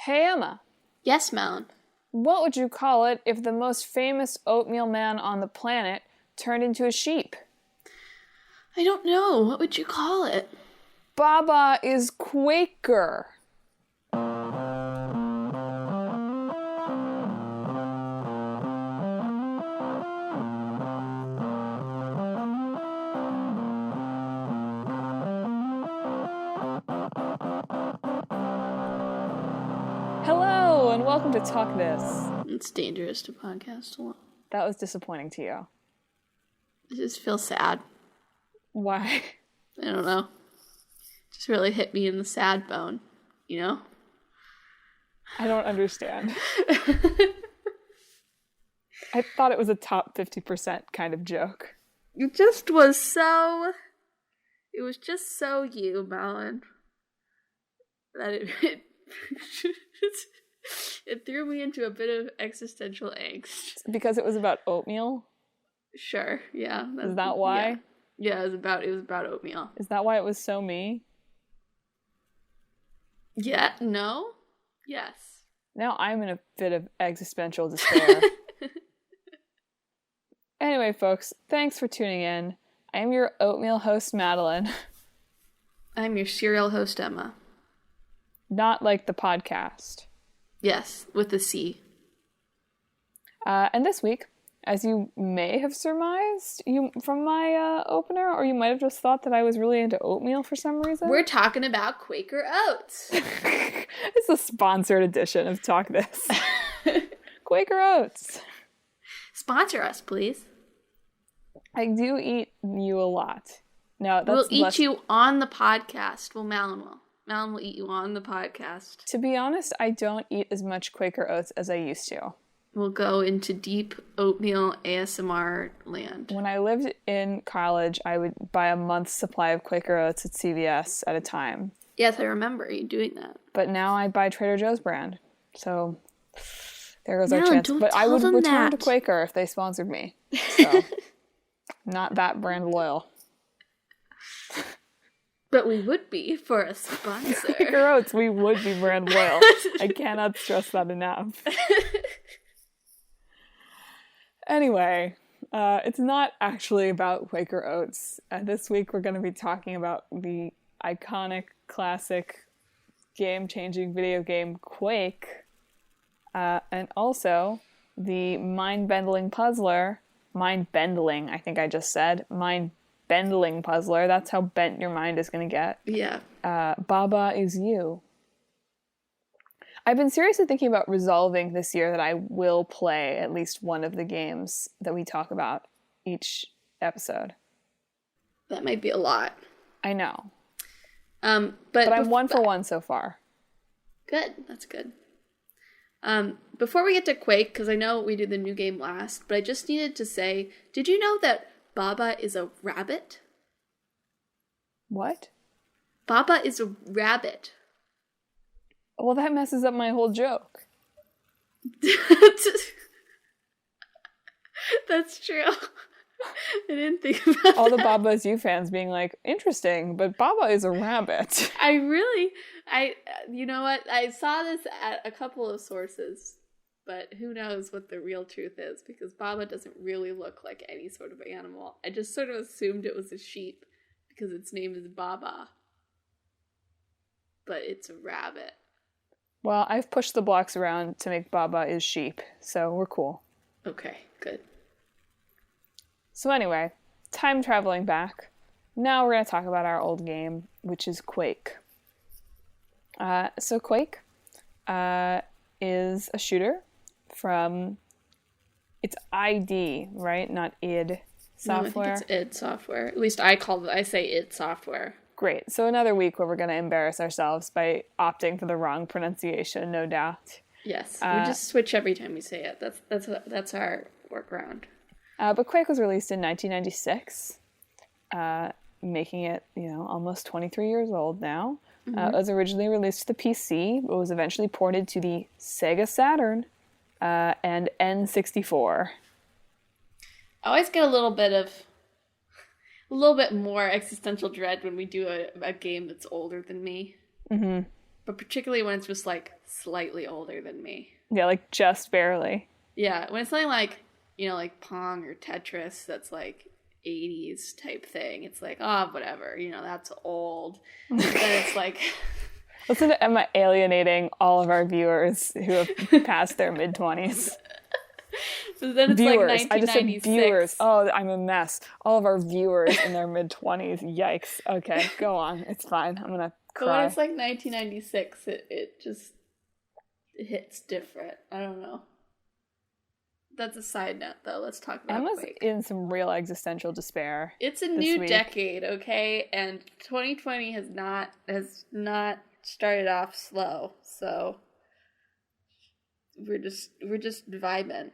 Hey Emma, Yes, Madelyn. what would you call it if the most famous oatmeal man on the planet turned into a sheep? I don't know. What would you call it? Baba is Quaker. Hello, and welcome to Talk This. It's dangerous to podcast alone. That was disappointing to you. I just feel sad. Why? I don't know. Just really hit me in the sad bone, you know? I don't understand. I thought it was a top 50% kind of joke. It just was so... It was just so you, Madelyn. That it threw me into a bit of existential angst. Because it was about oatmeal? Sure, yeah. Is that why? Yeah, it was about oatmeal. Is that why it was so me? Yeah, no? Yes. Now I'm in a bit of existential despair. Anyway, folks, thanks for tuning in. I am your oatmeal host, Madelyn. I'm your serial host, Emma. Not like the podcast. Yes, with a C. And this week, as you may have surmised from my opener, or you might have just thought that I was really into oatmeal for some reason. We're talking about Quaker Oats. It's a sponsored edition of Talk This. Quaker Oats. Sponsor us, please. I do eat you a lot. No, We'll eat you on the podcast. Well, Madelyn will. Madelyn will eat you on the podcast. To be honest, I don't eat as much Quaker Oats as I used to. We'll go into deep oatmeal ASMR land. When I lived in college, I would buy a month's supply of Quaker Oats at CVS at a time. Yes, I remember you doing that. But now I buy Trader Joe's brand. So there goes Madelyn, our chance. don't But I tell would them return to that. Quaker if they sponsored me. So not that brand loyal. But we would be for a sponsor. Quaker Oats, we would be brand loyal. I cannot stress that enough. Anyway, it's not actually about Quaker Oats. This week we're going to be talking about the iconic, classic, game-changing video game Quake, and also the mind-bending puzzler, mind-bending, I think I just said, mind-bending puzzler. That's how bent your mind is going to get. Yeah. Baba is you. I've been seriously thinking about resolving this year that I will play at least one of the games that we talk about each episode. That might be a lot. I know. But I'm 1 for 1 so far. Good. That's good. Before we get to Quake, because I know we do the new game last, but I just needed to say, did you know that Baba is a rabbit? What? Baba is a rabbit. Well, that messes up my whole joke. That's true. I didn't think about All the that. Baba is You fans being like, interesting, but Baba is a rabbit. You know what? I saw this at a couple of sources, but who knows what the real truth is, because Baba doesn't really look like any sort of animal. I just sort of assumed it was a sheep because its name is Baba. But it's a rabbit. Well, I've pushed the blocks around to make Baba is sheep, so we're cool. Okay, good. So anyway, time traveling back. Now we're going to talk about our old game, which is Quake. So Quake is a shooter from... It's ID, right? Not id Software. No, I think it's id Software. At least I say id Software. Great. So another week where we're going to embarrass ourselves by opting for the wrong pronunciation, no doubt. Yes, we just switch every time we say it. That's our workaround. But Quake was released in 1996, making it, almost 23 years old now. Mm-hmm. It was originally released to the PC, but was eventually ported to the Sega Saturn and N64. I always get a little bit more existential dread when we do a game that's older than me. Mm-hmm. but particularly when it's just like slightly older than me. Yeah, like just barely. Yeah, when it's something like, like Pong or Tetris that's like 80s type thing, it's like, oh, whatever, that's old. But then it's like... Listen to Emma alienating all of our viewers who have passed their mid-20s. So then it's viewers. like 1996. I just said viewers. Oh, I'm a mess. All of our viewers in their mid-20s. Yikes. Okay, go on. It's fine. I'm going to cry. But when it's like 1996, it just hits different. I don't know. That's a side note, though. Let's talk about Emma's Quake. in some real existential despair. It's a new decade, okay? And 2020 has not started off slow. So we're just vibing.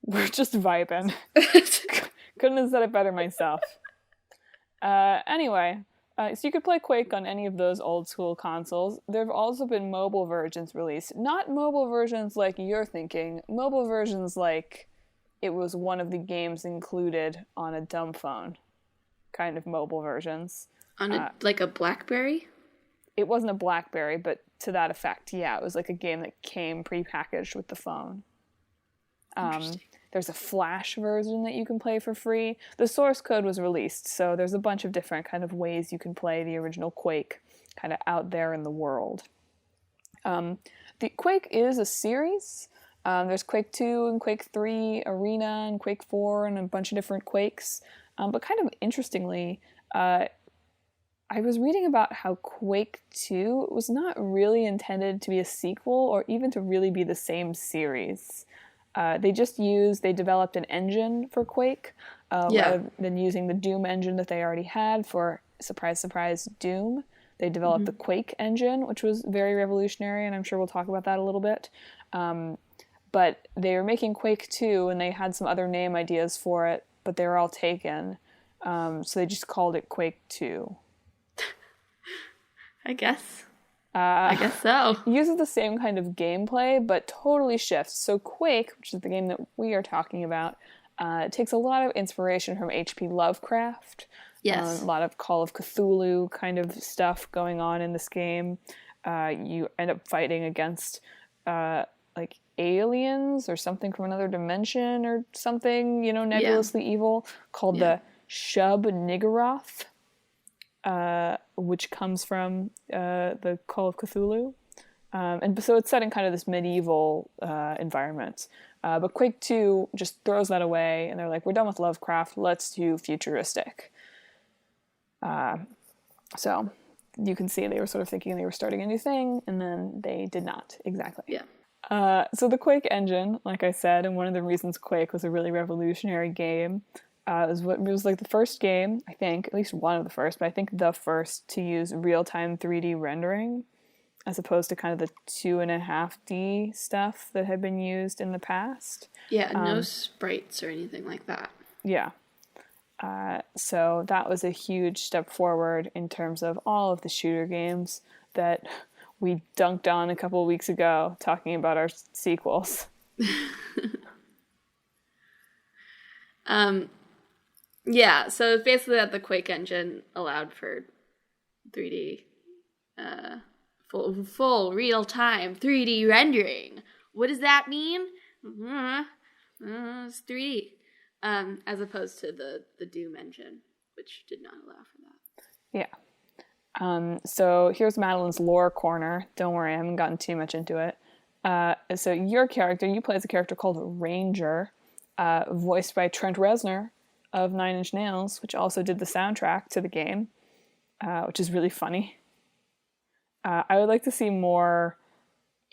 We're just vibing. Couldn't have said it better myself. Anyway, so you could play Quake on any of those old school consoles. There have also been mobile versions released. Not mobile versions like you're thinking. Mobile versions like it was one of the games included on a dumb phone. Kind of mobile versions. On like a BlackBerry? It wasn't a BlackBerry, but to that effect, yeah. It was like a game that came prepackaged with the phone. There's a Flash version that you can play for free. The source code was released, so there's a bunch of different kind of ways you can play the original Quake kind of out there in the world. The Quake is a series. There's Quake 2 and Quake 3 Arena and Quake 4 and a bunch of different Quakes. But kind of interestingly, I was reading about how Quake 2 was not really intended to be a sequel or even to really be the same series. They developed an engine for Quake rather than using the Doom engine that they already had for, surprise, surprise, Doom. They developed the Quake engine, which was very revolutionary, and I'm sure we'll talk about that a little bit. But they were making Quake 2, and they had some other name ideas for it, but they were all taken. So they just called it Quake 2. I guess so. Uses the same kind of gameplay, but totally shifts. So Quake, which is the game that we are talking about, takes a lot of inspiration from H.P. Lovecraft. Yes. A lot of Call of Cthulhu kind of stuff going on in this game. You end up fighting against like aliens or something from another dimension or something, nebulously evil, called the Shub-Niggurath. Which comes from the Call of Cthulhu. And so it's set in kind of this medieval environment. But Quake 2 just throws that away, and they're like, we're done with Lovecraft, let's do futuristic. So you can see they were sort of thinking they were starting a new thing, and then they did not, exactly. Yeah. So the Quake engine, like I said, and one of the reasons Quake was a really revolutionary game, it was like the first game, I think, at least one of the first, but I think the first to use real-time 3D rendering as opposed to kind of the 2.5D stuff that had been used in the past. Yeah, no sprites or anything like that. Yeah. So that was a huge step forward in terms of all of the shooter games that we dunked on a couple of weeks ago talking about our sequels. Yeah, so basically that the Quake engine allowed for 3D, full real-time 3D rendering. What does that mean? It's 3D, as opposed to the Doom engine, which did not allow for that. Yeah. So here's Madelyn's lore corner. Don't worry, I haven't gotten too much into it. So you play as a character called Ranger, voiced by Trent Reznor of Nine Inch Nails, which also did the soundtrack to the game, which is really funny. I would like to see more.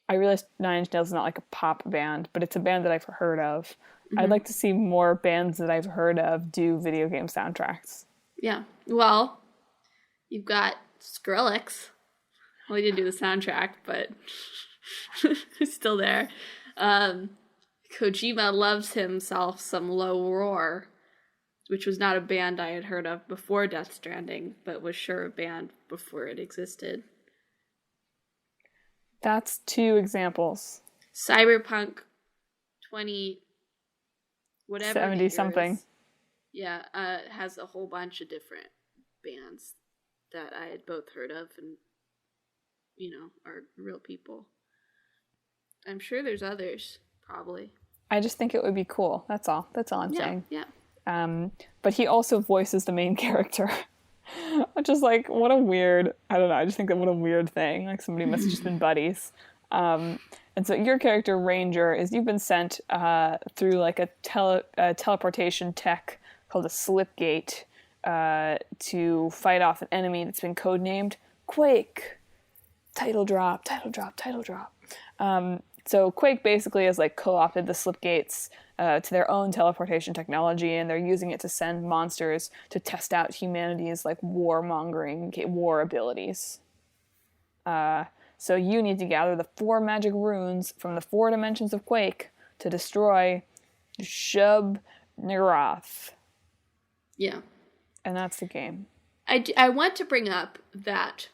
I realize Nine Inch Nails is not like a pop band, but it's a band that I've heard of. Mm-hmm. I'd like to see more bands that I've heard of do video game soundtracks. Yeah. Well, you've got Skrillex. Well, he didn't do the soundtrack, but he's still there. Kojima loves himself some Low Roar, which was not a band I had heard of before Death Stranding, but was sure a band before it existed. That's 2 examples. Cyberpunk 20 whatever 70 something. Yeah, has a whole bunch of different bands that I had both heard of and are real people. I'm sure there's others, probably. I just think it would be cool. That's all I'm saying. Yeah. But he also voices the main character. Which is like, what a weird, I don't know, I just think that what a weird thing. Like, somebody must have just been buddies. And so your character, Ranger, you've been sent through like a teleportation tech called a slipgate to fight off an enemy that's been codenamed Quake. Title drop. So Quake basically has like co-opted the slipgates to their own teleportation technology, and they're using it to send monsters to test out humanity's like warmongering war abilities. So you need to gather the 4 magic runes from the 4 dimensions of Quake to destroy Shub Niggurath. Yeah. And that's the game. I want to bring up that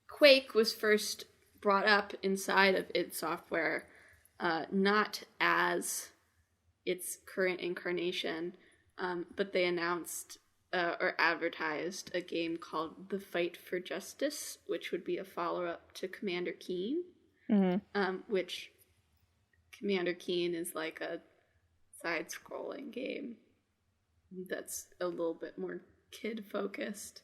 Quake was first brought up inside of id Software, not as its current incarnation, but they announced or advertised a game called The Fight for Justice, which would be a follow-up to Commander Keen, which Commander Keen is like a side-scrolling game that's a little bit more kid-focused,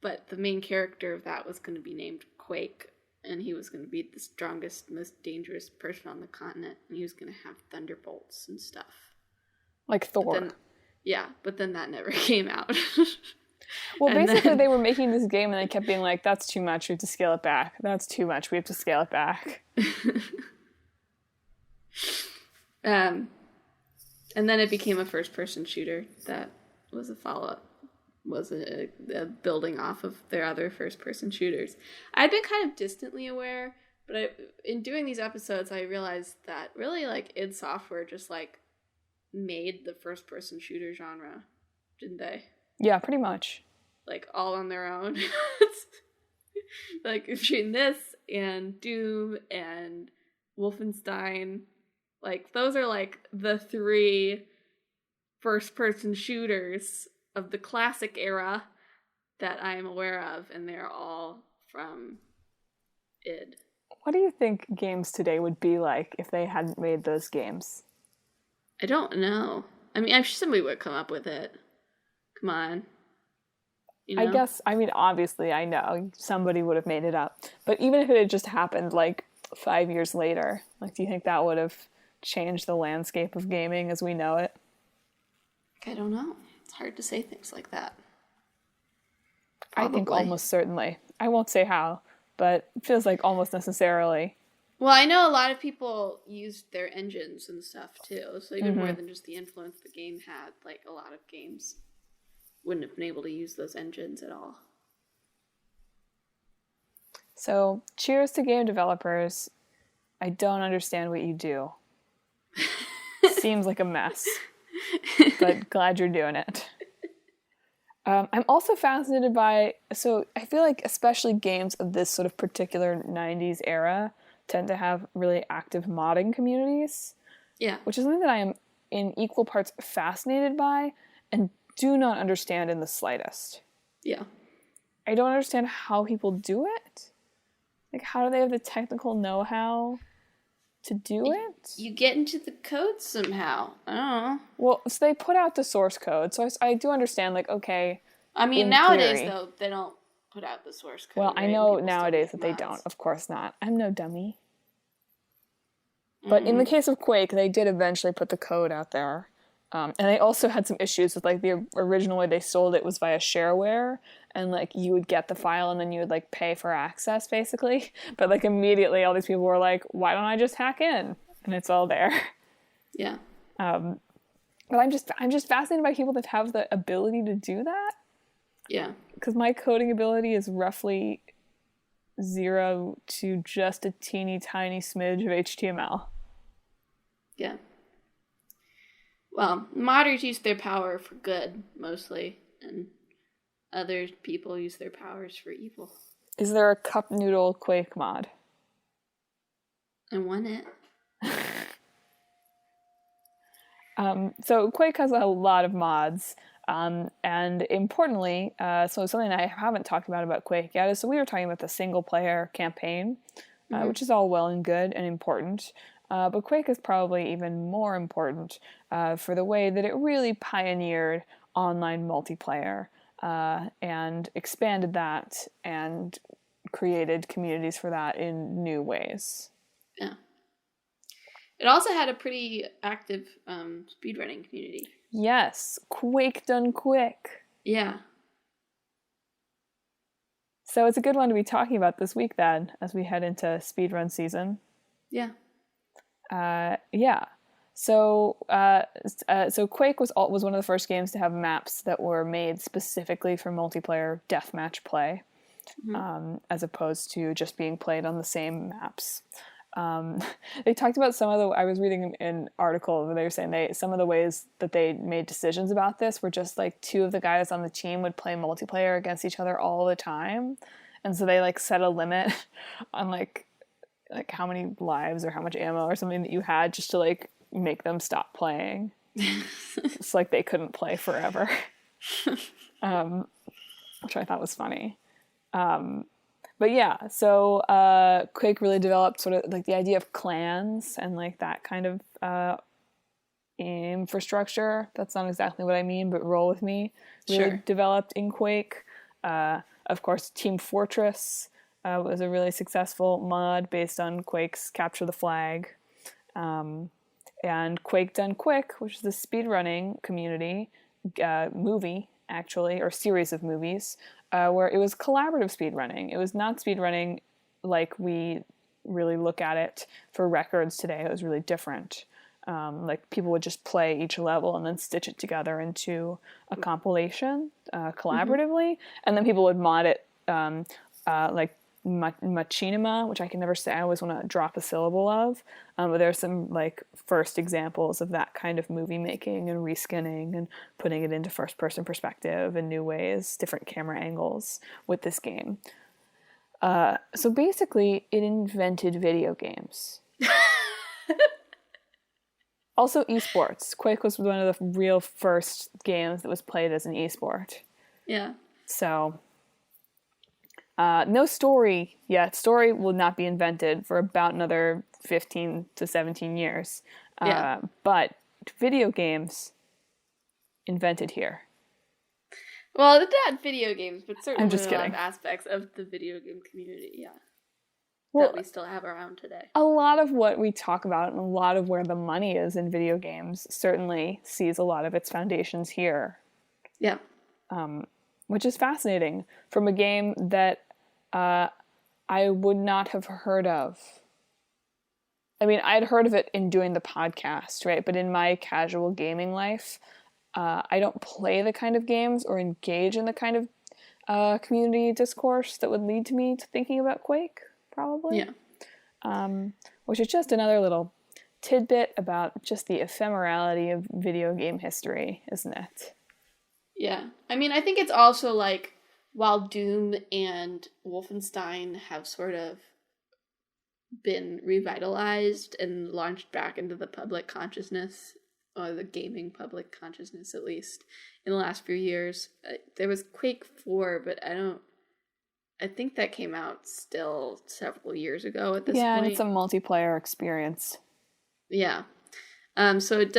but the main character of that was going to be named Quake, and he was going to be the strongest, most dangerous person on the continent, and he was going to have thunderbolts and stuff. Like Thor. But then that never came out. Well, basically they were making this game and they kept being like, that's too much, we have to scale it back. That's too much, we have to scale it back. And then it became a first-person shooter that was a follow-up. Was a building off of their other first-person shooters. I'd been kind of distantly aware, but in doing these episodes, I realized that really, like, id Software just, like, made the first-person shooter genre, didn't they? Yeah, pretty much. Like, all on their own. Like, between this and Doom and Wolfenstein, like, those are, like, the 3 first-person shooters of the classic era that I am aware of, and they're all from id. What do you think games today would be like if they hadn't made those games? I don't know. I mean, I'm sure somebody would come up with it. Come on. You know? I guess, I mean, obviously, I know somebody would have made it up. But even if it had just happened, like, 5 years later, like, do you think that would have changed the landscape of gaming as we know it? I don't know. It's hard to say things like that. Probably. I think almost certainly. I won't say how, but it feels like almost necessarily. Well, I know a lot of people used their engines and stuff, too. So even more than just the influence the game had, like, a lot of games wouldn't have been able to use those engines at all. So, cheers to game developers. I don't understand what you do. Seems like a mess. But glad you're doing it. I'm also fascinated by, so I feel like especially games of this sort of particular 90s era tend to have really active modding communities. Yeah. Which is something that I am in equal parts fascinated by and do not understand in the slightest. Yeah. I don't understand how people do it. Like, how do they have the technical know-how to do it? You get into the code somehow. I don't know. Well, so they put out the source code, so I do understand, like, okay. I mean, nowadays, though, they don't put out the source code. Well, right? I know nowadays that they don't. Of course not. I'm no dummy. But in the case of Quake, they did eventually put the code out there. And they also had some issues with, like, the original way they sold it was via shareware. And, like, you would get the file and then you would, like, pay for access, basically. But, like, immediately all these people were like, why don't I just hack in? And it's all there. Yeah. But I'm just fascinated by people that have the ability to do that. Yeah. Because my coding ability is roughly 0 to just a teeny tiny smidge of HTML. Yeah. Well, modders use their power for good, mostly, and other people use their powers for evil. Is there a cup noodle Quake mod? I want it. So Quake has a lot of mods. And importantly, so something I haven't talked about Quake yet is, so we were talking about the single player campaign, which is all well and good and important. But Quake is probably even more important for the way that it really pioneered online multiplayer and expanded that and created communities for that in new ways. Yeah. It also had a pretty active speedrunning community. Yes, Quake done quick. Yeah. So it's a good one to be talking about this week then, as we head into speedrun season. Yeah. Yeah. So Quake was one of the first games to have maps that were made specifically for multiplayer deathmatch play, as opposed to just being played on the same maps. They talked about I was reading an article where they were saying some of the ways that they made decisions about this were just like two of the guys on the team would play multiplayer against each other all the time. And so they like set a limit on like how many lives or how much ammo or something that you had just to like make them stop playing. It's like they couldn't play forever. Which I thought was funny. But yeah, so Quake really developed sort of like the idea of clans and like that kind of infrastructure. That's not exactly what I mean, but roll with me. Really developed in Quake. Of course, Team Fortress was a really successful mod based on Quake's Capture the Flag. And Quake Done Quick, which is the speedrunning community movie, actually, or series of movies, where it was collaborative speedrunning. It was not speedrunning like we really look at it for records today. It was really different. Like people would just play each level and then stitch it together into a compilation collaboratively, and then people would mod it like machinima, which I can never say. I always want to drop a syllable of. But there's some like first examples of that kind of movie making and reskinning and putting it into first person perspective in new ways, different camera angles with this game. So basically, it invented video games. Also, esports. Quake was one of the real first games that was played as an esport. Yeah. So, no story yet. Story will not be invented for about another 15 to 17 years. But video games invented here. Well, it's not video games, but certainly I'm just a lot kidding. of aspects of the video game community, yeah. Well, that we still have around today. A lot of what we talk about and a lot of where the money is in video games certainly sees a lot of its foundations here. Yeah. Which is fascinating from a game that I would not have heard of. I mean, I'd heard of it in doing the podcast, right? But in my casual gaming life, I don't play the kind of games or engage in the kind of community discourse that would lead to me to thinking about Quake, probably. Yeah. Which is just another little tidbit about just the ephemerality of video game history, isn't it? Yeah. I mean, I think it's also like, while Doom and Wolfenstein have sort of been revitalized and launched back into the public consciousness, or the gaming public consciousness at least, in the last few years, there was Quake 4, but I think that came out still several years ago at this point. Yeah, and it's a multiplayer experience. Yeah. So it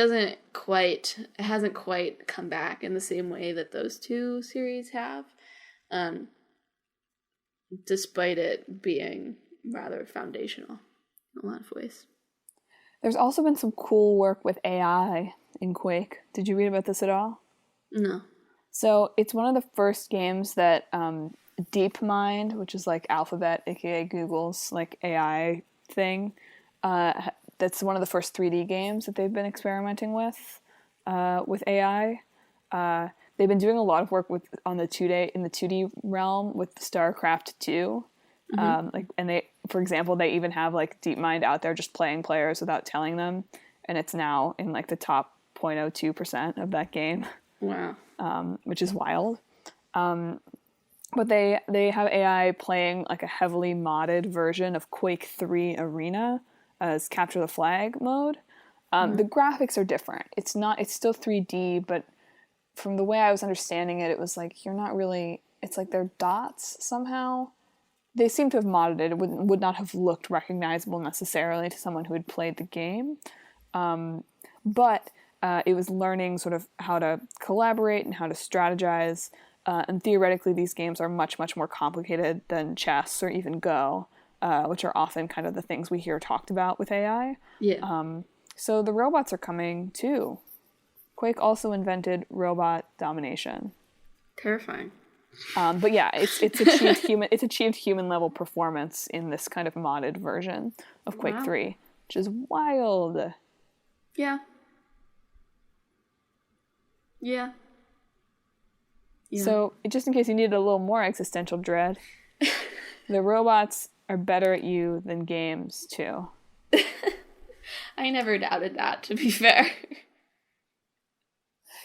hasn't quite come back in the same way that those two series have. Despite it being rather foundational in a lot of ways. There's also been some cool work with AI in Quake. Did you read about this at all? No. So it's one of the first games that DeepMind, which is like Alphabet, aka Google's like AI thing, that's one of the first 3D games that they've been experimenting with AI. They've been doing a lot of work in the 2D realm with StarCraft 2. Mm-hmm. For example, they even have like DeepMind out there just playing players without telling them, and it's now in like the top 0.02% of that game. Wow. Which is wild. But they have AI playing like a heavily modded version of Quake 3 Arena as Capture the Flag mode. The graphics are different. It's still 3D, but from the way I was understanding it, it was like you're not really. It's like they're dots somehow. They seem to have modded it. It would not have looked recognizable necessarily to someone who had played the game. But it was learning sort of how to collaborate and how to strategize. And theoretically, these games are much, much more complicated than chess or even Go, which are often kind of the things we hear talked about with AI. Yeah. So the robots are coming too. Quake also invented robot domination. Terrifying. But yeah, it's achieved human level performance in this kind of modded version of Quake 3, which is wild. Yeah. Yeah. So, just in case you needed a little more existential dread, the robots are better at you than games too. I never doubted that, to be fair.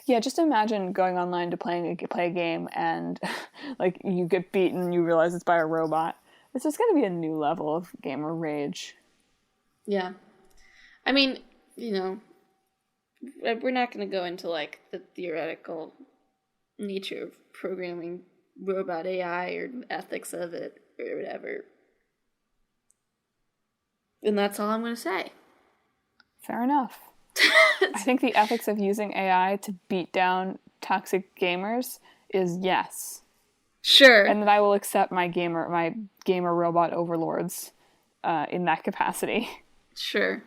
Yeah, just imagine going online to play a game and like you get beaten, you realize it's by a robot. It's just going to be a new level of gamer rage. Yeah. I mean, you know, we're not going to go into like the theoretical nature of programming robot AI or ethics of it or whatever. And that's all I'm going to say. Fair enough. I think the ethics of using AI to beat down toxic gamers is yes. Sure. And that I will accept my gamer robot overlords in that capacity. Sure.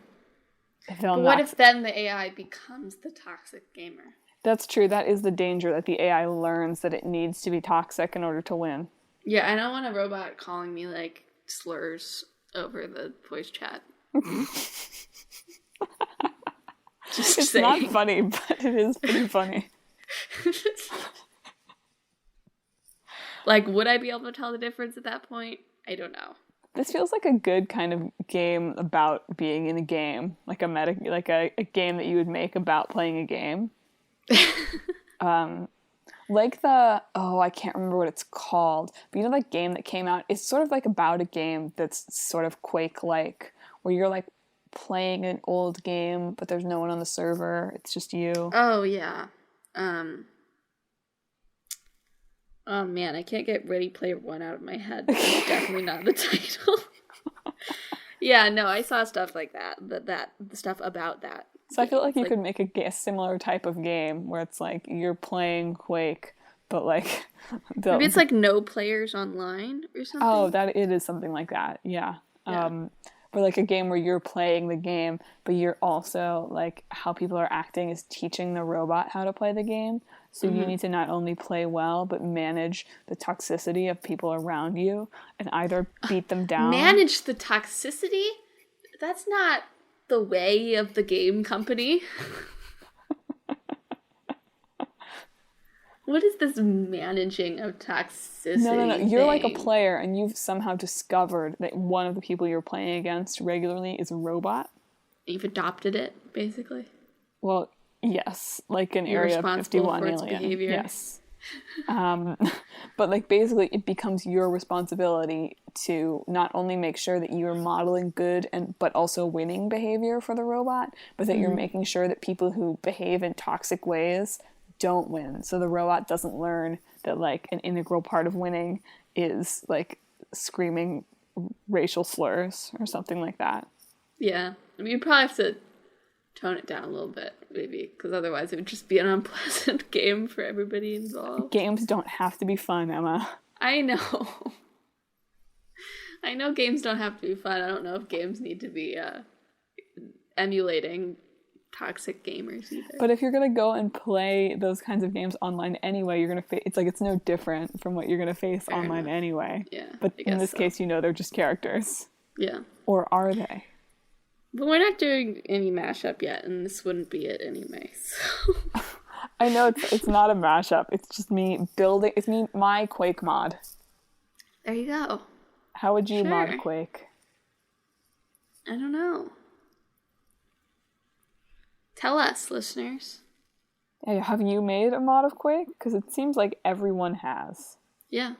But what if then the AI becomes the toxic gamer? That's true. That is the danger, that the AI learns that it needs to be toxic in order to win. Yeah, I don't want a robot calling me like slurs over the voice chat. It's saying. Not funny, but it is pretty funny. Like, would I be able to tell the difference at that point? I don't know. This feels like a good kind of game about being in a game, like a game that you would make about playing a game. Like I can't remember what it's called, but you know that game that came out? It's sort of like about a game that's sort of Quake-like, where you're like playing an old game, but there's no one on the server. It's just you. Oh, yeah. Oh, man, I can't get Ready Player One out of my head. That's definitely not the title. Yeah, no, I saw stuff like that. The stuff about that. So I feel like you could make a similar type of game where it's like you're playing Quake, but like... Maybe it's like no players online or something? Oh, it is something like that, yeah. Or like a game where you're playing the game, but you're also, like, how people are acting is teaching the robot how to play the game. So you need to not only play well, but manage the toxicity of people around you and either beat them down. Manage the toxicity? That's not the way of the game company. What is this managing of toxicity? No. You're like a player, and you've somehow discovered that one of the people you're playing against regularly is a robot. You've adopted it, basically. Well, yes, like an Area 51 for its alien. Behavior. Yes. But like basically, it becomes your responsibility to not only make sure that you're modeling good but also winning behavior for the robot, but that you're making sure that people who behave in toxic ways don't win. So the robot doesn't learn that like an integral part of winning is like screaming racial slurs or something like that. Yeah. I mean, you probably have to tone it down a little bit, maybe, because otherwise it would just be an unpleasant game for everybody involved. Games don't have to be fun, Emma. I know. I know games don't have to be fun. I don't know if games need to be emulating toxic gamers either. But if you're gonna go and play those kinds of games online anyway, you're gonna it's no different from what you're gonna face Fair online enough. Anyway. Yeah. But in this case, they're just characters. Yeah. Or are they? But we're not doing any mashup yet, and this wouldn't be it anyway. So. I know it's not a mashup. It's just me building. It's my Quake mod. There you go. How would you mod Quake? I don't know. Tell us, listeners. Hey, have you made a mod of Quake? Because it seems like everyone has. Yeah.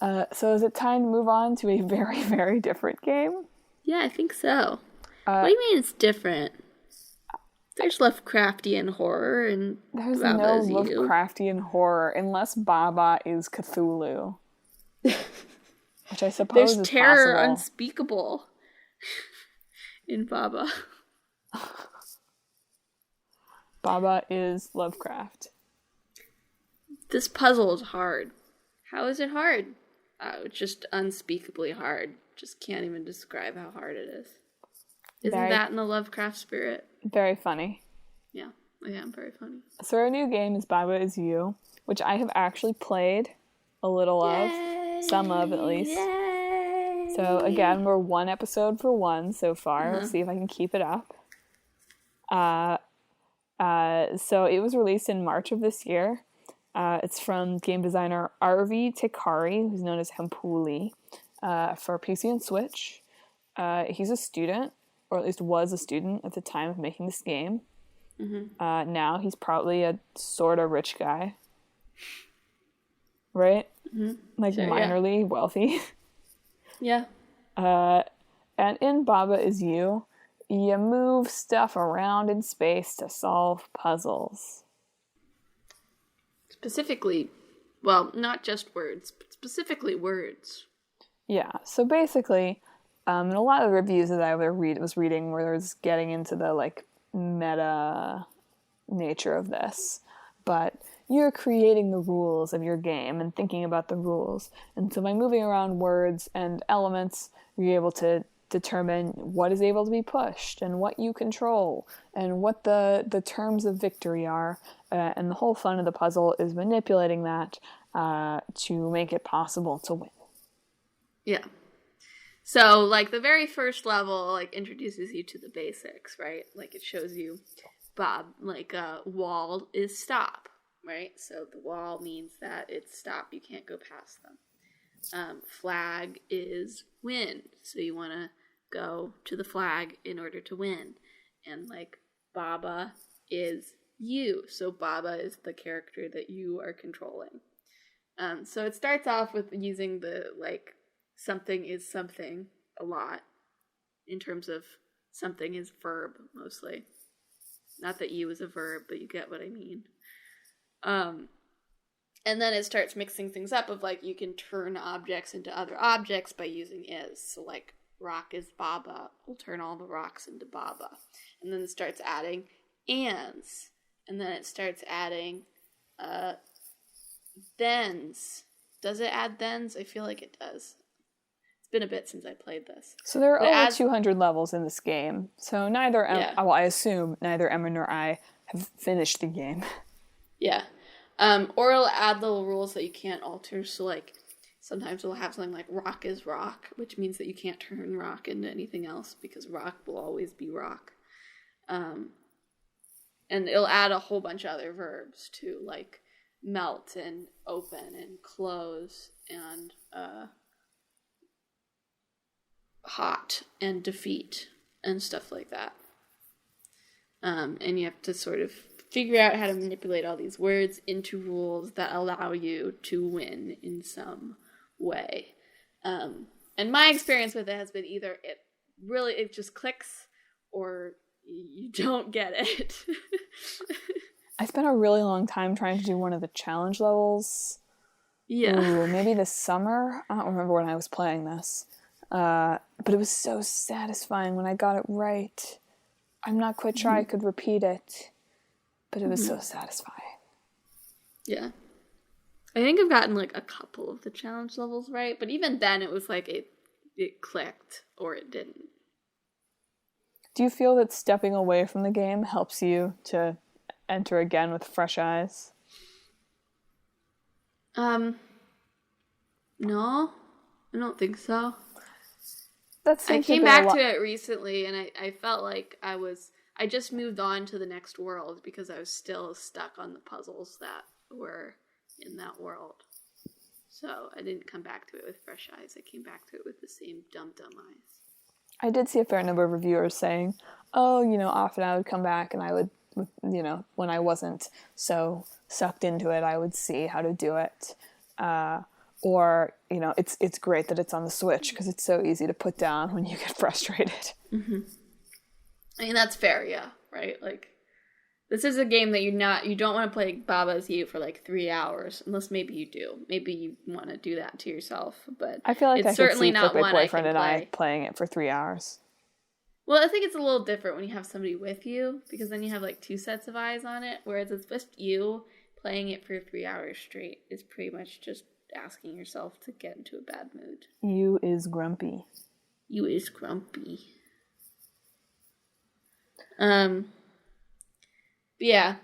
So is it time to move on to a very, very different game? Yeah, I think so. What do you mean it's different? There's Lovecraftian horror and There's Baba no is you. Lovecraftian horror unless Baba is Cthulhu. Which I suppose There's is terror possible. unspeakable in Baba. Baba is Lovecraft. This puzzle is hard. How is it hard? It's just unspeakably hard. Just can't even describe how hard it is. Isn't that in the Lovecraft spirit? Very funny. Yeah, very funny. So our new game is Baba Is You, which I have actually played a little of. Some of, at least. Yay! So again, we're one episode for one so far. Let's see if I can keep it up. So it was released in March of this year. It's from game designer Arvi Tekkari, who's known as Hempuli, for PC and Switch. He's a student, or at least was a student at the time of making this game. Mm-hmm. Now he's probably a sort of rich guy. Right? Mm-hmm. Like sure, minorly wealthy. Yeah. And in Baba Is You, you move stuff around in space to solve puzzles. Specifically, well, not just words, but specifically words. Yeah, so basically, in a lot of the reviews that I was reading where there's getting into the, like, meta nature of this, but you're creating the rules of your game and thinking about the rules. And so by moving around words and elements, you're able to determine what is able to be pushed and what you control and what the terms of victory are. And the whole fun of the puzzle is manipulating that to make it possible to win. Yeah. So, like, the very first level, like, introduces you to the basics, right? Like, it shows you, wall is stop, right? So the wall means that it's stop. You can't go past them. Flag is win. So you want to go to the flag in order to win. And, like, Baba is you. So Baba is the character that you are controlling. So it starts off with using the, like, something is something a lot in terms of something is verb mostly. Not that you is a verb, but you get what I mean. And then it starts mixing things up of, like, you can turn objects into other objects by using is. So, like, rock is Baba. We'll turn all the rocks into Baba. And then it starts adding ands. And then it starts adding thens. Does it add thens? I feel like it does. It's been a bit since I played this. So there are over 200 levels in this game. So neither, well, I assume neither Emma nor I have finished the game. Yeah. Or it'll add little rules that you can't alter. So, like, sometimes it'll have something like rock is rock, which means that you can't turn rock into anything else because rock will always be rock. And it'll add a whole bunch of other verbs too, like melt and open and close and hot and defeat and stuff like that. And you have to sort of figure out how to manipulate all these words into rules that allow you to win in some way. And my experience with it has been either it just clicks or you don't get it. I spent a really long time trying to do one of the challenge levels. Yeah. Ooh, maybe this summer. I don't remember when I was playing this. But it was so satisfying when I got it right. I'm not quite sure I could repeat it, but it was so satisfying. Yeah. I think I've gotten, like, a couple of the challenge levels right, but even then it was like it clicked or it didn't. Do you feel that stepping away from the game helps you to enter again with fresh eyes? No, I don't think so. I came back to it recently and I felt like I just moved on to the next world because I was still stuck on the puzzles that were in that world. So I didn't come back to it with fresh eyes. I came back to it with the same dumb eyes. I did see a fair number of reviewers saying, oh, often I would come back and I would, when I wasn't so sucked into it, I would see how to do it. Or, it's great that it's on the Switch because it's so easy to put down when you get frustrated. Mm-hmm. I mean, that's fair, yeah, right? Like, This is a game that you don't want to play Baba Is You for like 3 hours, unless maybe you do. Maybe you want to do that to yourself, but I feel like it's I could certainly see not Flip one Boyfriend I and can I play. playing it for 3 hours. Well, I think it's a little different when you have somebody with you, because then you have like 2 sets of eyes on it, whereas it's just you playing it for 3 hours straight is pretty much just asking yourself to get into a bad mood. You is grumpy. You is grumpy. Yeah.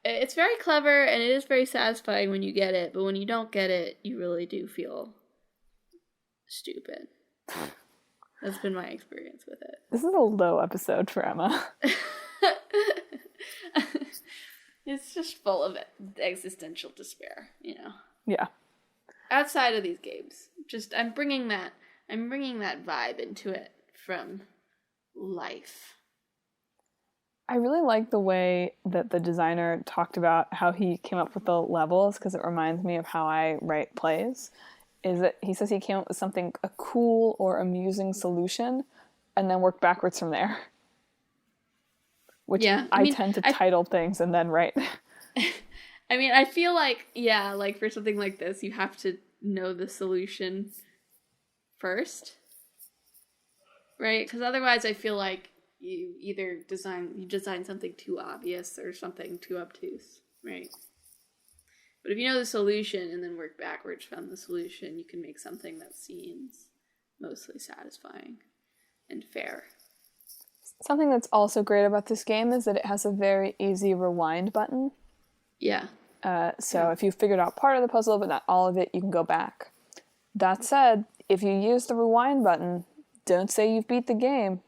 It's very clever, and it is very satisfying when you get it, but when you don't get it, you really do feel stupid. That's been my experience with it. This is a low episode for Emma. It's just full of existential despair, Yeah. Outside of these games, just I'm bringing that vibe into it from life. I really like the way that the designer talked about how he came up with the levels, because it reminds me of how I write plays. Is that he says he came up with something, a cool or amusing solution, and then worked backwards from there. Which I tend to title things and then write. I mean, I feel like, like for something like this, you have to know the solution first, right? Because otherwise I feel like you either design something too obvious or something too obtuse, right? But if you know the solution and then work backwards from the solution, you can make something that seems mostly satisfying and fair. Something that's also great about this game is that it has a very easy rewind button. Yeah. So if you figured out part of the puzzle but not all of it, you can go back. That said, if you use the rewind button, don't say you've beat the game.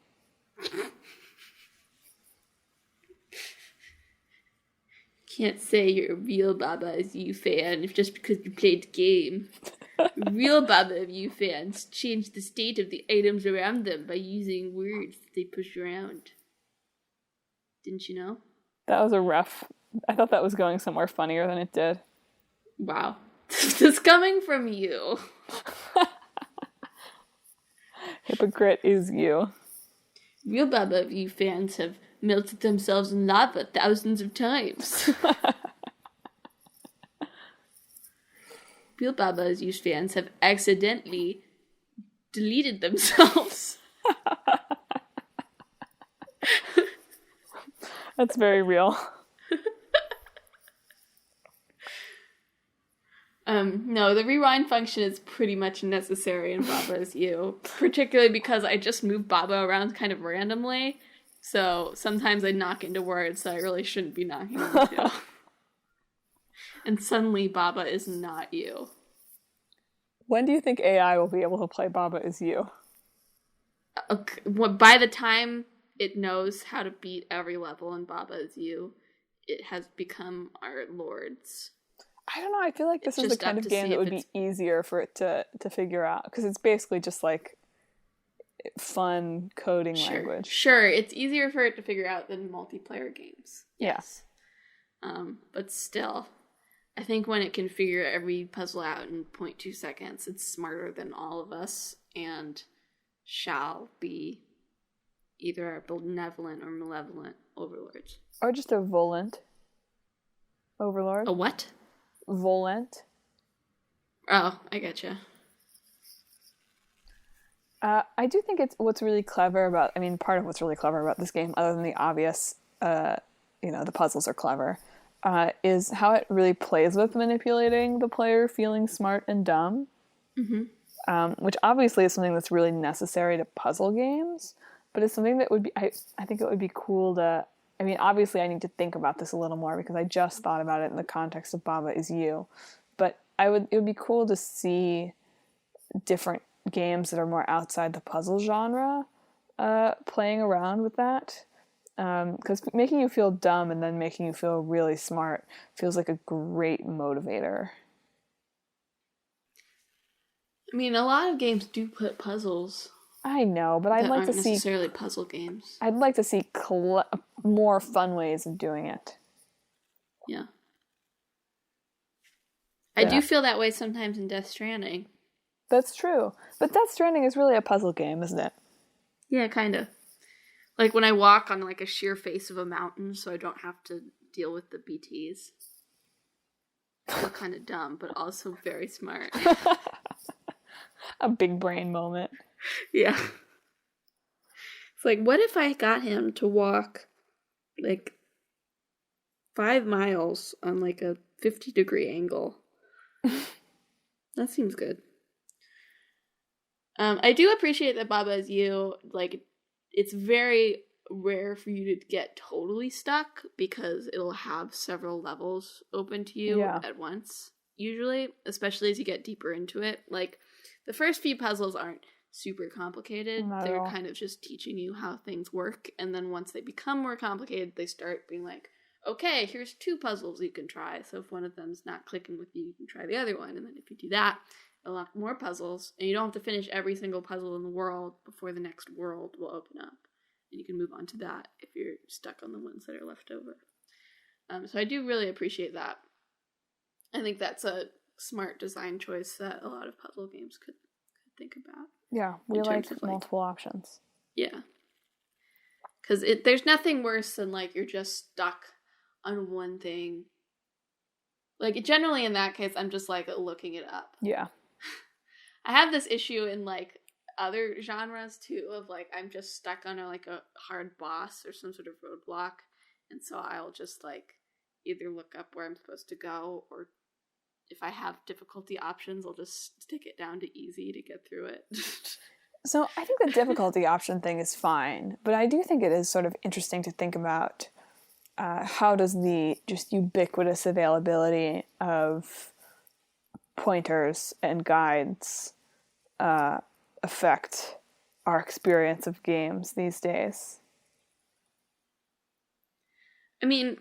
Can't say you're a real Baba Is You fan just because you played the game. Real Baba Is You fans change the state of the items around them by using words that they push around. Didn't you know? That was a rough... I thought that was going somewhere funnier than it did. Wow. This is coming from you. Hypocrite is you. Real Baba Is You fans have melted themselves in lava thousands of times. Real Baba Is You fans have accidentally deleted themselves. That's very real. No, the rewind function is pretty much necessary in Baba Is You, particularly because I just move Baba around kind of randomly, so sometimes I knock into words that I really shouldn't be knocking into. And suddenly Baba is not you. When do you think AI will be able to play Baba Is You? Okay, by the time it knows how to beat every level in Baba Is You, it has become our lords. I don't know, I feel like this is the kind of game that would be easier for it to figure out, because it's basically just like fun coding language. Sure, it's easier for it to figure out than multiplayer games. Yes. But still, I think when it can figure every puzzle out in 0.2 seconds, it's smarter than all of us and shall be either our benevolent or malevolent overlords. Or just a volent overlord. A what? Volent. Oh, I getcha. I do think it's what's really clever about, I mean, part of what's really clever about this game, other than the obvious, the puzzles are clever, is how it really plays with manipulating the player feeling smart and dumb. Mm-hmm. Which obviously is something that's really necessary to puzzle games, but it's something that would be, I think it would be cool to, I mean, obviously I need to think about this a little more because I just thought about it in the context of Baba Is You, but it would be cool to see different games that are more outside the puzzle genre playing around with that, because making you feel dumb and then making you feel really smart feels like a great motivator. I mean, a lot of games do put puzzles. I know, but I'd like to see necessarily puzzle games. I'd like to see more fun ways of doing it. Yeah. I do feel that way sometimes in Death Stranding. That's true. But Death Stranding is really a puzzle game, isn't it? Yeah, kind of. Like when I walk on like a sheer face of a mountain so I don't have to deal with the BTs. Feel kind of dumb, but also very smart. A big brain moment. Yeah. It's like, what if I got him to walk like 5 miles on like a 50-degree angle? That seems good. I do appreciate that Baba is you. Like, it's very rare for you to get totally stuck because it'll have several levels open to you at once, usually, especially as you get deeper into it. Like, the first few puzzles aren't super complicated. They're kind of just teaching you how things work, and then once they become more complicated, they start being like, okay, here's 2 puzzles you can try. So if one of them's not clicking with you, you can try the other one, and then if you do that, a lot more puzzles, and you don't have to finish every single puzzle in the world before the next world will open up. And you can move on to that if you're stuck on the ones that are left over. So I do really appreciate that. I think that's a smart design choice that a lot of puzzle games could think about. Yeah, we like multiple options. Yeah. Because there's nothing worse than, like, you're just stuck on one thing. Like, generally in that case, I'm just, like, looking it up. Yeah. I have this issue in, like, other genres, too, of, like, I'm just stuck on, a hard boss or some sort of roadblock, and so I'll just, like, either look up where I'm supposed to go, or if I have difficulty options, I'll just stick it down to easy to get through it. So I think the difficulty option thing is fine, but I do think it is sort of interesting to think about how does the just ubiquitous availability of pointers and guides affect our experience of games these days? I mean,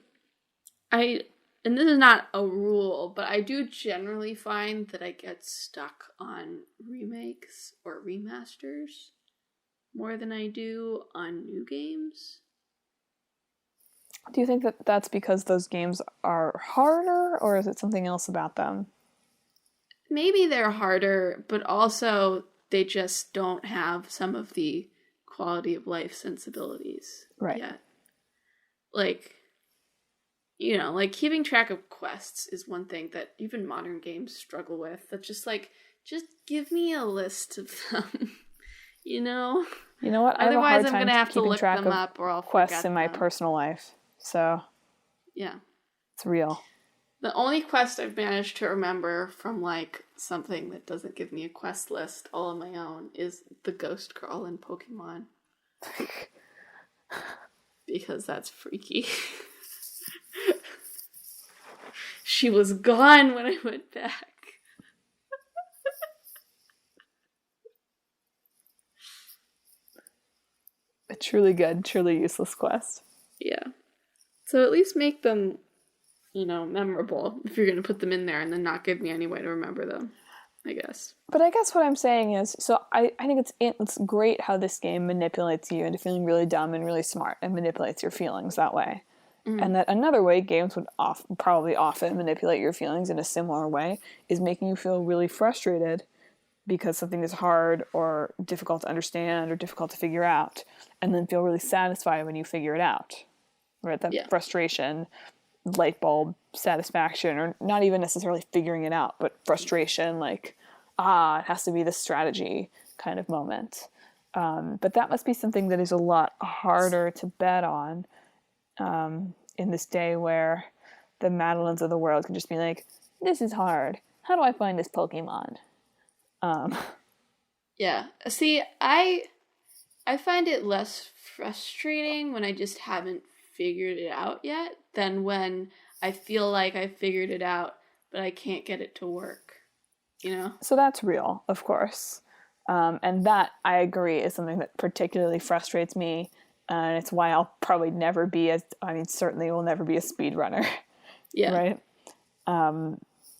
and this is not a rule, but I do generally find that I get stuck on remakes or remasters more than I do on new games. Do you think that that's because those games are harder, or is it something else about them? Maybe they're harder, but also they just don't have some of the quality of life sensibilities yet. Like, you know, like, keeping track of quests is one thing that even modern games struggle with. That's just like, just give me a list of them, you know? You know what? Otherwise, I'm going to have to look them up, or I'll forget quests in my personal life. So, yeah. It's real. The only quest I've managed to remember from, like, something that doesn't give me a quest list all on my own is the ghost girl in Pokemon. Because that's freaky. She was gone when I went back. A truly good, truly useless quest. Yeah. So at least make them, you know, memorable if you're going to put them in there, and then not give me any way to remember them, I guess. But I guess what I'm saying is, so I think it's great how this game manipulates you into feeling really dumb and really smart, and manipulates your feelings that way. And that another way games would probably often manipulate your feelings in a similar way is making you feel really frustrated because something is hard or difficult to understand or difficult to figure out, and then feel really satisfied when you figure it out. Right? That frustration, light bulb satisfaction, or not even necessarily figuring it out, but frustration, like, it has to be this strategy kind of moment. But that must be something that is a lot harder to bet on in this day where the Madelyns of the world can just be like, this is hard. How do I find this Pokemon? Yeah. See, I find it less frustrating when I just haven't figured it out yet than when I feel like I figured it out, but I can't get it to work. You know? So that's real, of course. And that, I agree, is something that particularly frustrates me. And it's why I'll probably never be certainly will never be a speedrunner. Yeah. Right?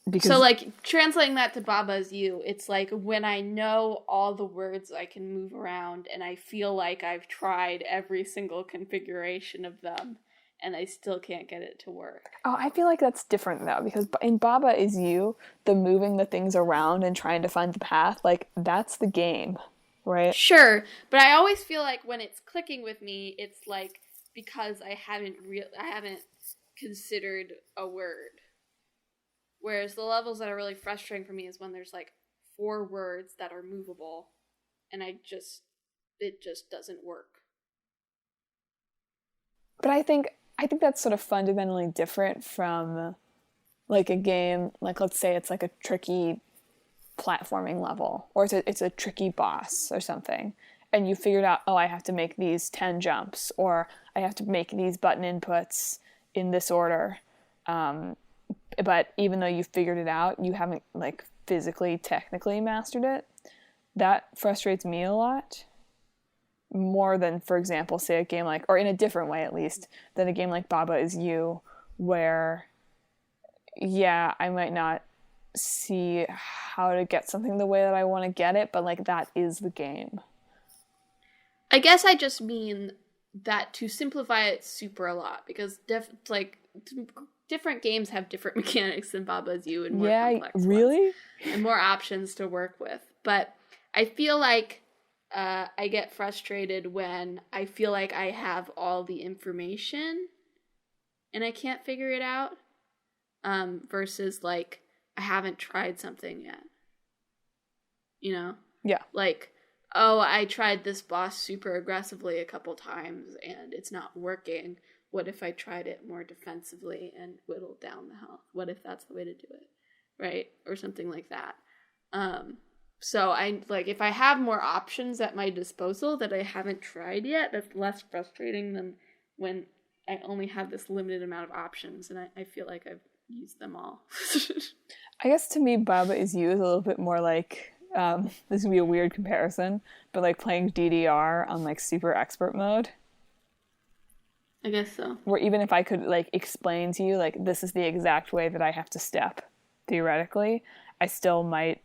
Because so, like, translating that to Baba's You, it's like when I know all the words I can move around and I feel like I've tried every single configuration of them and I still can't get it to work. Oh, I feel like that's different, though, because in Baba Is You, the moving the things around and trying to find the path, like, that's the game, right? Sure, but I always feel like when it's clicking with me, it's like because I haven't considered a word. Whereas the levels that are really frustrating for me is when there's like 4 words that are movable and it just doesn't work. But I think that's sort of fundamentally different from like a game, like let's say it's like a tricky platforming level, or it's a tricky boss or something, and you figured out, oh, I have to make these 10 jumps, or I have to make these button inputs in this order. But even though you figured it out, you haven't like physically, technically mastered it. That frustrates me a lot. More than, for example, say a game like, or in a different way at least, than a game like Baba Is You, where, yeah, I might not see how to get something the way that I want to get it, but like that is the game. I guess I just mean that to simplify it super a lot, because different games have different mechanics than Baba Is You and more complex really ones, and more options to work with. But I feel like I get frustrated when I feel like I have all the information and I can't figure it out, versus like I haven't tried something yet. You know? Yeah. Like, oh, I tried this boss super aggressively a couple times and it's not working. What if I tried it more defensively and whittled down the health? What if that's the way to do it? Right? Or something like that. So I like, if I have more options at my disposal that I haven't tried yet, that's less frustrating than when I only have this limited amount of options and I feel like I've used them all. I guess to me, Baba Is You is a little bit more like, this would be a weird comparison, but like playing DDR on like super expert mode. I guess so. Where even if I could like explain to you like this is the exact way that I have to step, theoretically, I still might.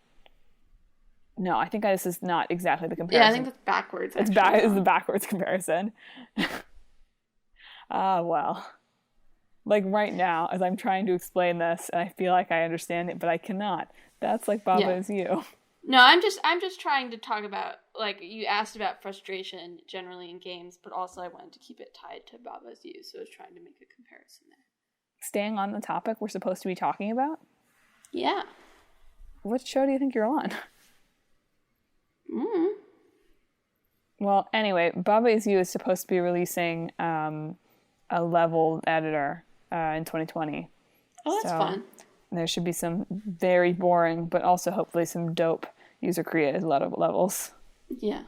No, I think this is not exactly the comparison. Yeah, I think that's backwards. It's the backwards comparison. Well. Like right now, as I'm trying to explain this, and I feel like I understand it, but I cannot. That's like Baba Is You. No, I'm just trying to talk about, like, you asked about frustration generally in games, but also I wanted to keep it tied to Baba Is You, so I was trying to make a comparison there. Staying on the topic we're supposed to be talking about? Yeah. What show do you think you're on? Well, anyway, Baba Is You is supposed to be releasing a level editor in 2020. Oh, that's fun. There should be some very boring, but also hopefully some dope user-created levels. Yeah.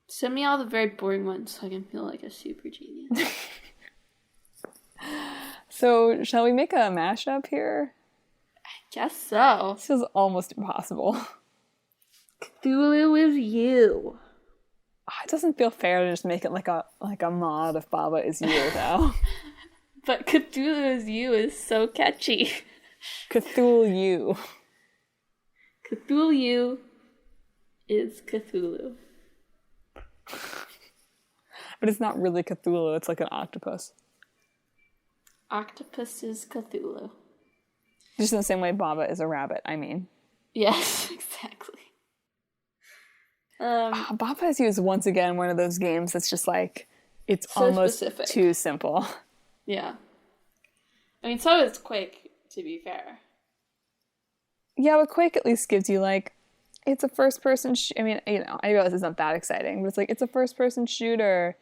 Send me all the very boring ones so I can feel like a super genius. So, shall we make a mashup here? I guess so. This is almost impossible. Cthulhu Is You. It doesn't feel fair to just make it like a mod of Baba Is You, though. But Cthulhu Is You is so catchy. Cthulhu. Cthulhu is Cthulhu. But it's not really Cthulhu, it's like an octopus. Octopus is Cthulhu. Just in the same way Baba is a rabbit, I mean. Yes, exactly. Baba Is You is once again one of those games that's just like, it's so almost specific. Too simple. Yeah. I mean, so is Quake, to be fair. Yeah, but Quake at least gives you, like, it's a first-person... I mean, you know, I realize it's not that exciting, but it's like, it's a first-person shooter.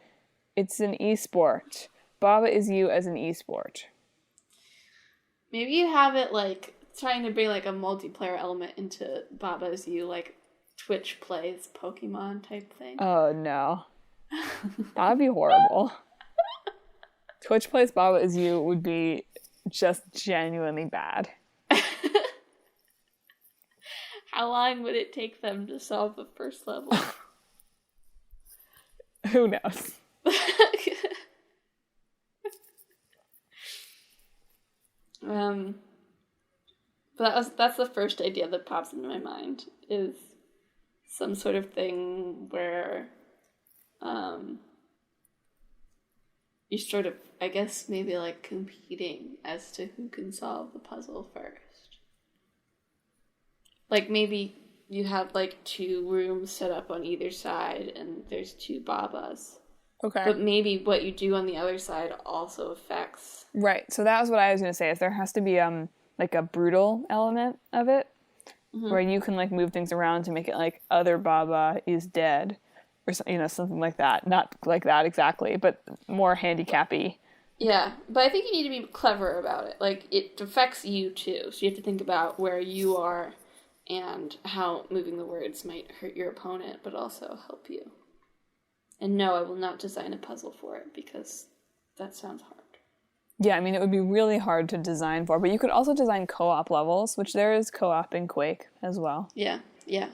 It's an esport. Baba Is You as an esport. Maybe you have it, like, trying to bring, like, a multiplayer element into Baba Is You, like, Twitch plays Pokemon type thing. Oh, no. That would be horrible. Twitch plays Baba Is You would be just genuinely bad. How long would it take them to solve the first level? Who knows? But that's the first idea that pops into my mind, is some sort of thing where you're sort of, I guess, maybe like competing as to who can solve the puzzle first. Like maybe you have like 2 rooms set up on either side and there's 2 Babas. Okay. But maybe what you do on the other side also affects. Right. So that was what I was going to say, is there has to be like a brutal element of it where you can like move things around to make it like other Baba is dead or something like that. Not like that exactly, but more handicappy. Yeah, but I think you need to be clever about it. Like, it affects you too, so you have to think about where you are and how moving the words might hurt your opponent, but also help you. And no, I will not design a puzzle for it, because that sounds hard. Yeah, I mean, it would be really hard to design for, but you could also design co-op levels, which there is co-op in Quake as well. Yeah, yeah.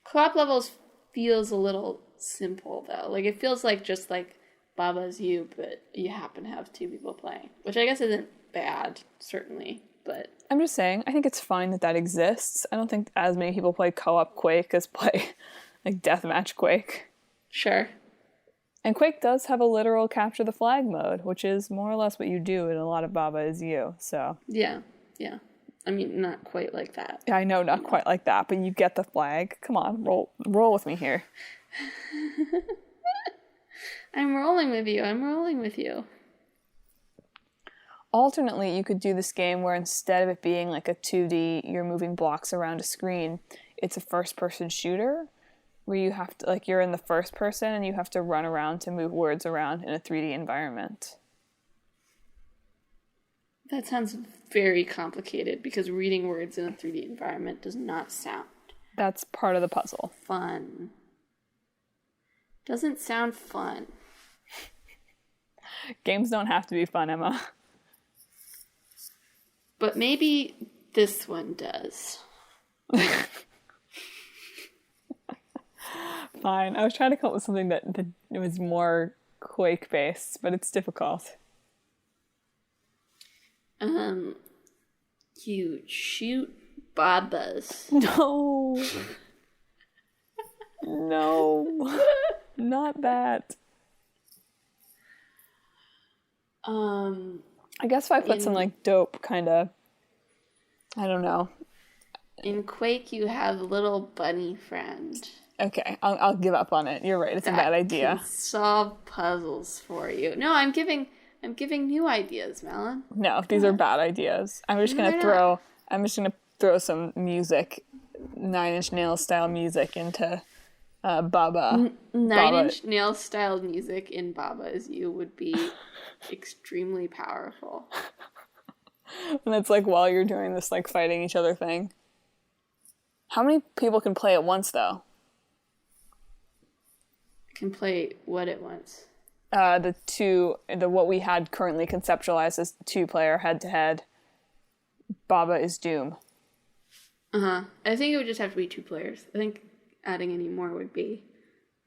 Co-op levels feels a little simple, though. Like, it feels like just like Baba's you, but you happen to have two people playing, which I guess isn't bad, certainly, but... I'm just saying, I think it's fine that exists. I don't think as many people play co-op Quake as play, like, deathmatch Quake. Sure. And Quake does have a literal capture the flag mode, which is more or less what you do in a lot of Baba is you, so... Yeah, yeah. I mean, not quite like that. Yeah, I know, not quite like that, but you get the flag. Come on, roll with me here. I'm rolling with you. I'm rolling with you. Alternately, you could do this game where instead of it being like a 2D, you're moving blocks around a screen, it's a first-person shooter where you have to, like, you're in the first person and you have to run around to move words around in a 3D environment. That sounds very complicated because reading words in a 3D environment does not sound... That's part of the puzzle. Fun. Doesn't sound fun. Games don't have to be fun, Emma. But maybe this one does. Fine. I was trying to come up with something that it was more Quake-based, but it's difficult. You shoot Babas. No. No. Not that. I guess if I put some like dope kind of, I don't know. In Quake, you have little bunny friend. Okay, I'll give up on it. You're right. It's a bad idea. Can solve puzzles for you. No, I'm giving new ideas, Madelyn. No, these are bad ideas. I'm just gonna throw some music, Nine Inch Nails style music into Baba. Nine Inch Nails style music in Baba is you would be extremely powerful. And it's like while you're doing this like fighting each other thing. How many people can play at once though? Can play what at once? What we had currently conceptualized as 2-player head-to-head. Baba is Doom. I think it would just have to be 2 players. I think adding any more would be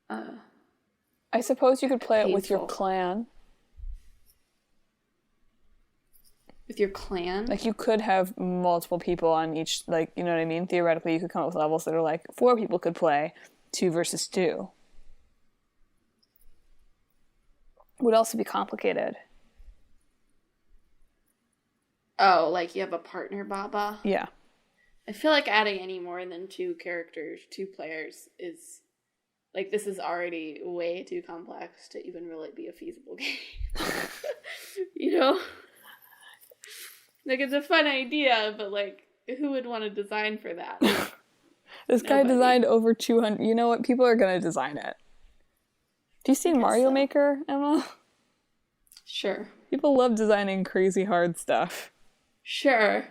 I suppose you could play painful. it with your clan. With your clan? Like, you could have multiple people on each, like, you know what I mean? Theoretically, you could come up with levels that are like 4 people could play, 2 versus 2. Would also be complicated. Oh, like you have a partner Baba? Yeah. I feel like adding any more than 2 characters, 2 players is... Like, this is already way too complex to even really be a feasible game. You know? Like, it's a fun idea, but, like, who would want to design for that? This guy designed over 200... You know what? People are going to design it. Do you see Mario Maker, Emma? Sure. People love designing crazy hard stuff. Sure.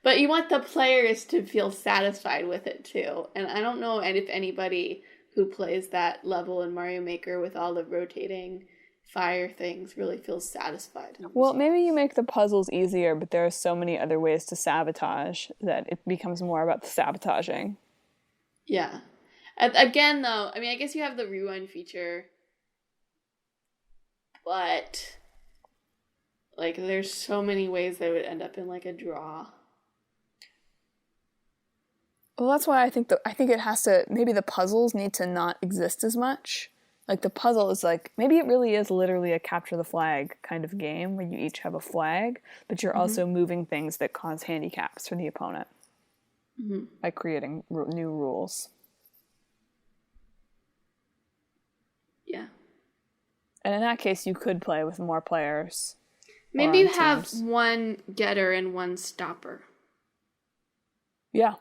But you want the players to feel satisfied with it, too. And I don't know if anybody who plays that level in Mario Maker with all the rotating fire things really feels satisfied. Well, maybe you make the puzzles easier, but there are so many other ways to sabotage that it becomes more about the sabotaging. Yeah. Again, though, I mean, I guess you have the rewind feature, but, like, there's so many ways that it would end up in, like, a draw. Well, that's why I think it has to, maybe the puzzles need to not exist as much. Like, the puzzle is like, maybe it really is literally a capture the flag kind of game where you each have a flag, but you're also moving things that cause handicaps for the opponent by creating new rules. And in that case, you could play with more players. Maybe you have one getter and one stopper. Yeah.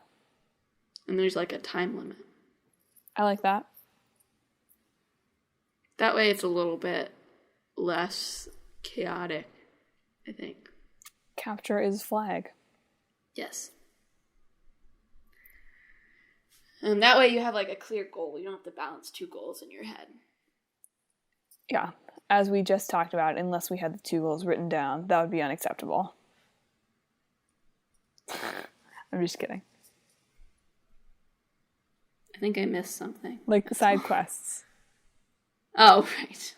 And there's like a time limit. I like that. That way it's a little bit less chaotic, I think. Capture is flag. Yes. And that way you have like a clear goal. You don't have to balance two goals in your head. Yeah. As we just talked about, unless we had the two goals written down, that would be unacceptable. I'm just kidding. I think I missed something. Like side quests. Oh, right.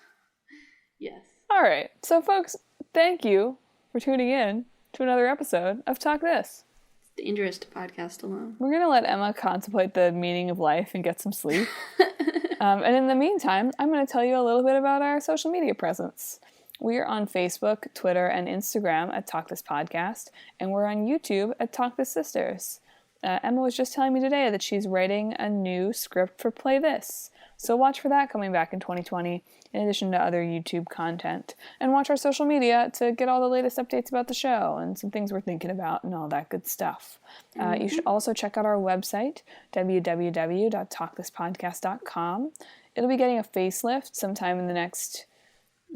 Yes. All right. So, folks, thank you for tuning in to another episode of Talk This. It's dangerous to podcast alone. We're going to let Emma contemplate the meaning of life and get some sleep. And in the meantime, I'm going to tell you a little bit about our social media presence. We are on Facebook, Twitter, and Instagram at Talk This Podcast, and we're on YouTube at Talk This Sisters. Emma was just telling me today that she's writing a new script for Play This. So watch for that coming back in 2020, in addition to other YouTube content. And watch our social media to get all the latest updates about the show and some things we're thinking about and all that good stuff. You should also check out our website, www.talkthispodcast.com. It'll be getting a facelift sometime in the next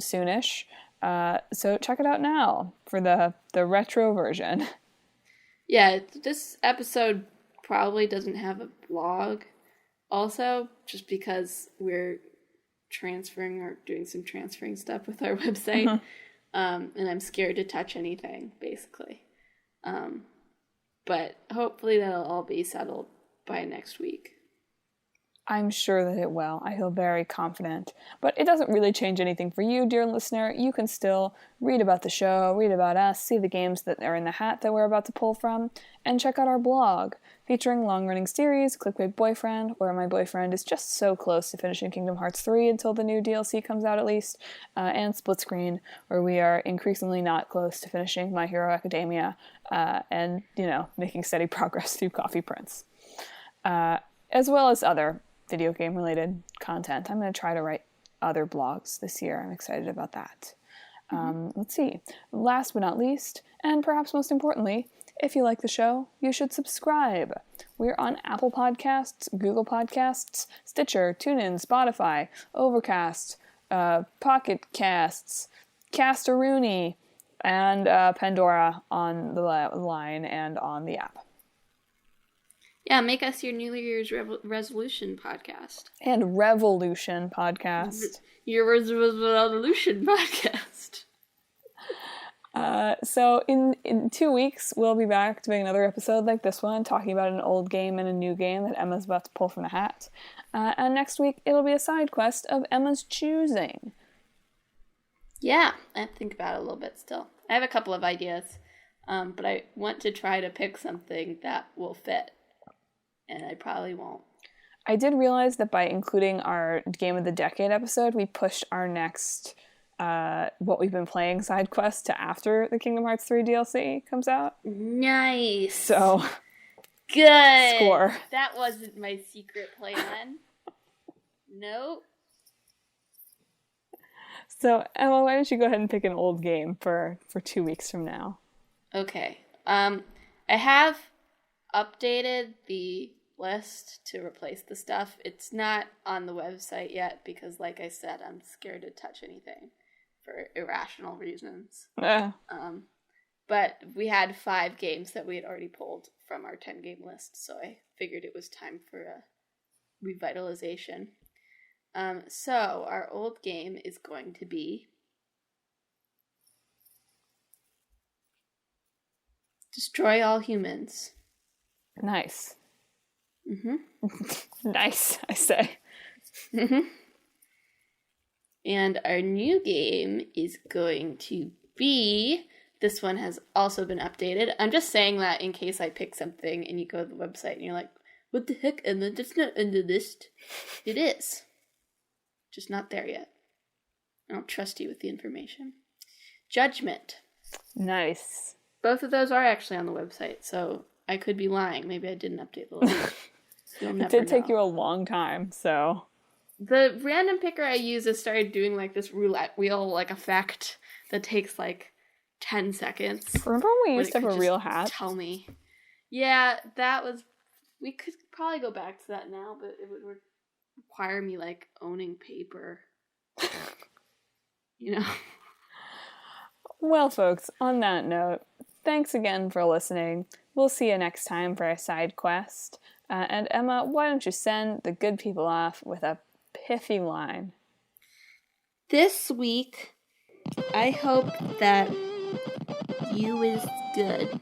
soonish. So check it out now for the retro version. Yeah, this episode probably doesn't have a blog also, just because we're transferring or doing some transferring stuff with our website. And I'm scared to touch anything, basically. But hopefully that'll all be settled by next week. I'm sure that it will. I feel very confident. But it doesn't really change anything for you, dear listener. You can still read about the show, read about us, see the games that are in the hat that we're about to pull from, and check out our blog, featuring long-running series, Clickbait Boyfriend, where my boyfriend is just so close to finishing Kingdom Hearts 3 until the new DLC comes out at least, and Split Screen, where we are increasingly not close to finishing My Hero Academia, and, making steady progress through Coffee Prince. As well as other video game related content. I'm going to try to write other blogs this year. I'm excited about that. Let's see. Last but not least, and perhaps most importantly, if you like the show, you should subscribe. We're on Apple Podcasts, Google Podcasts, Stitcher, TuneIn, Spotify, Overcast, Pocket Casts, Castaroony, and Pandora on the line and on the app. Yeah, make us your New Year's resolution podcast. And Revolution podcast. Your resolution podcast. So in 2 weeks, we'll be back doing another episode like this one, talking about an old game and a new game that Emma's about to pull from the hat. And next week, it'll be a side quest of Emma's choosing. Yeah, I have to think about it a little bit still. I have a couple of ideas, but I want to try to pick something that will fit. And I probably won't. I did realize that by including our Game of the Decade episode, we pushed our next what we've been playing side quest to after the Kingdom Hearts 3 DLC comes out. Nice. So, good. Score. That wasn't my secret plan. Nope. So, Emma, why don't you go ahead and pick an old game for 2 weeks from now? Okay. I have updated the list to replace the stuff. It's not on the website yet because, like I said, I'm scared to touch anything for irrational reasons. But we had 5 games that we had already pulled from our 10-game list, so I figured it was time for a revitalization. So our old game is going to be Destroy All Humans. Nice. Mm-hmm. Nice, I say. Mm-hmm. And our new game is going to be... This one has also been updated. I'm just saying that in case I pick something and you go to the website and you're like, what the heck, Emma? That's not in the list. It is. Just not there yet. I don't trust you with the information. Judgment. Nice. Both of those are actually on the website, so I could be lying. Maybe I didn't update the list. You'll never It did take know. you a long time, so... The random picker I use has started doing like this roulette wheel like effect that takes like 10 seconds. Remember when we used to have a real hat? Tell me. Yeah, that was. We could probably go back to that now, but it would require me like owning paper. You know? Well, folks, on that note, thanks again for listening. We'll see you next time for our side quest. And Emma, why don't you send the good people off with a pithy line? This week, I hope that you is good.